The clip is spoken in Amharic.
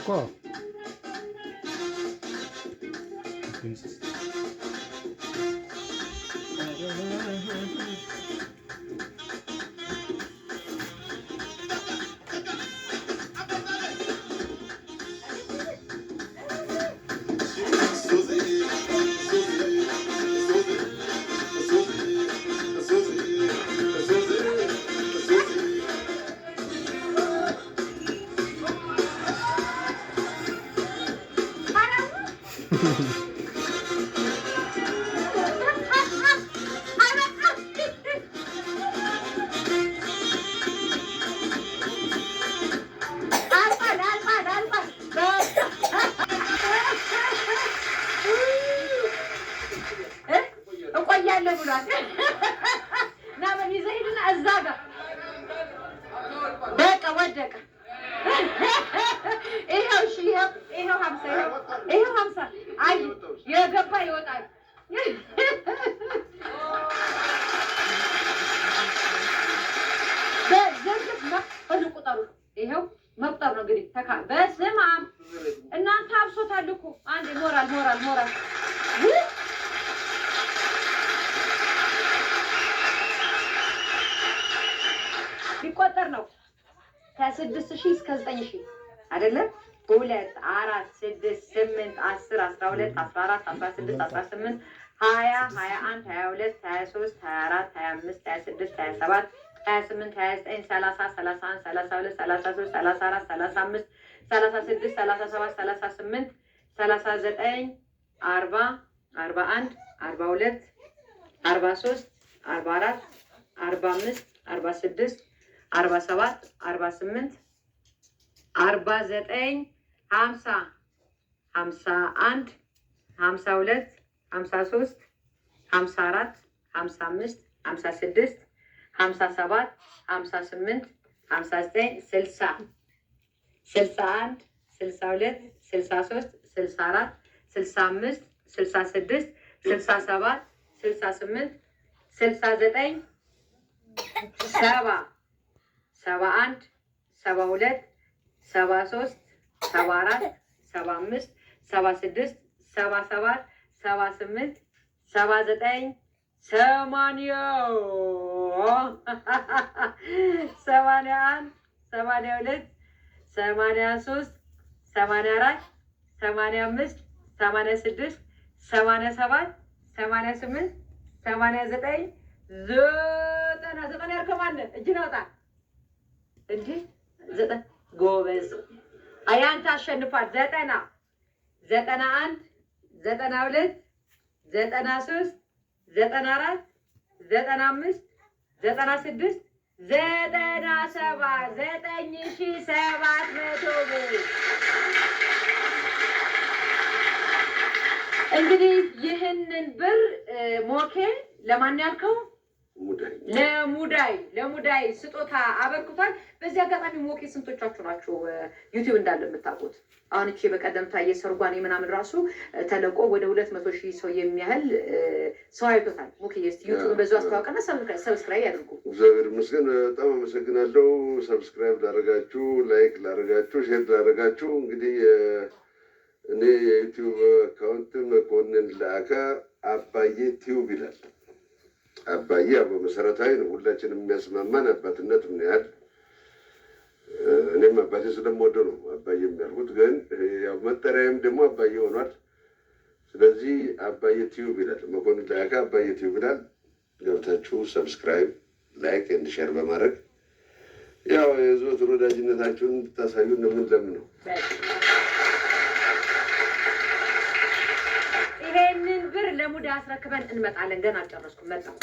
Quoi? መቁጠር ነው እንግዲህ ተካ በስመ አብ እናንተ አብሶታል እኮ አንዴ ሞራል ቢቆጠር ነው ከ6000 እስከ 9000 አይደለ? 2 4 6 8 10 12 14 16 18 20 21 22 23 24 25 26 27 28 29 30 31 32 33 34 35 36 37 38 39 40 41 42 43 44 45 46 47 48 49 50 51 52 53 54 55 56 57 58 59 60 61 62 63 64 65 66 67 68 69 70 71 72 73 74 75 76 77 78 79 80 81 82 83 84 85 86 87 88 89 ዘጠና ያርከማለ እጅን አውጣ እንዴ ዘጠና ጎበዝ አያንተ አሸንፏል 90 91 92 93 94 95 96 97 9700 ብር እንግዲህ ይህንን ብር ሞኬ ለማን ያልከው ለሙዳይ ስጦታ አበርክቷል። በዚህ አጋጣሚ ሞኬ ስንቶቻችሁ ናችሁ ዩቲዩብ እንዳለ የምታውቁት? አሁን እቺ በቀደምታ የሰርጓኔ ምናምን ራሱ ተለቆ ወደ 200,000 ሰው የሚያህል ሰው አይቶታል። ሞኬ ዩቲዩብ በዛው አስተዋውቀና ሰብስክራይብ ያድርጉ። እግዚአብሔር ይመስገን። በጣም አመሰግናለሁ። ሰብስክራይብ ላደረጋችሁ፣ ላይክ ላደረጋችሁ፣ ሼር ላደረጋችሁ። እንግዲህ እኔ የዩቲዩብ አካውንት መኮንን ላከ አባዬ ቲዩብ ይላል። አባዬ በመሰረታዊ ነው ሁላችንም የሚያስማማን አባትነት ምን ያህል እኔም አባቴ ስለምወደው ነው አባዬ የሚያልኩት፣ ግን ያው መጠሪያዬም ደግሞ አባዬ ሆኗል። ስለዚህ አባዬ ቲዩብ ይላል። መኮንን ላከ አባዬ ቲዩብ ይላል። ገብታችሁ ሰብስክራይብ፣ ላይክ ኤንድ ሼር በማድረግ ያው የዘወትር ወዳጅነታችሁን እንድታሳዩ እንደምን ነው። ይሄንን ብር ለሙዳ አስረክበን እንመጣለን። ገና አልጨረስኩም መጣሁ።